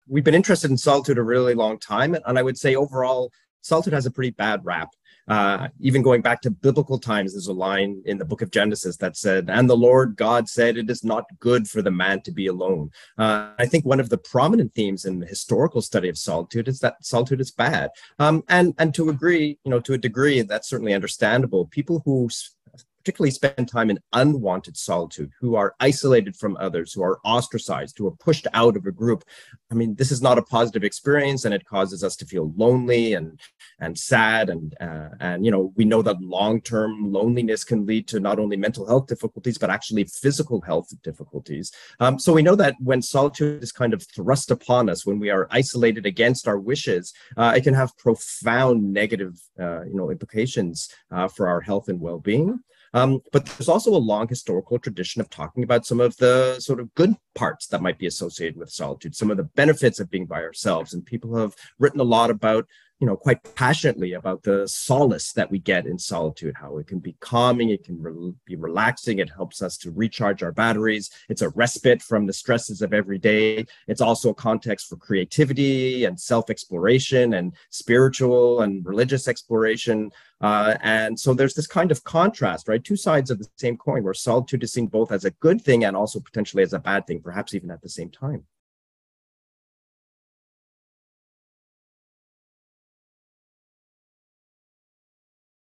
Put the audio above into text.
we've been interested in solitude a really long time, and I would say overall, solitude has a pretty bad rap. Even going back to biblical times, there's a line in the book of Genesis that said, "And the Lord God said, it is not good for the man to be alone." I think one of the prominent themes in the historical study of solitude is that solitude is bad. And to agree, to a degree, that's certainly understandable. People who particularly spend time in unwanted solitude, who are isolated from others, who are ostracized, who are pushed out of a group. I mean, this is not a positive experience, and it causes us to feel lonely and sad, and we know that long-term loneliness can lead to not only mental health difficulties but actually physical health difficulties. So we know that when solitude is kind of thrust upon us, when we are isolated against our wishes, it can have profound negative, implications for our health and well-being. But there's also a long historical tradition of talking about some of the sort of good parts that might be associated with solitude, some of the benefits of being by ourselves. And people have written a lot about, quite passionately about the solace that we get in solitude, how it can be calming, it can be relaxing, it helps us to recharge our batteries. It's a respite from the stresses of every day. It's also a context for creativity and self-exploration and spiritual and religious exploration. And so there's this kind of contrast, right? Two sides of the same coin, where solitude is seen both as a good thing and also potentially as a bad thing, perhaps even at the same time.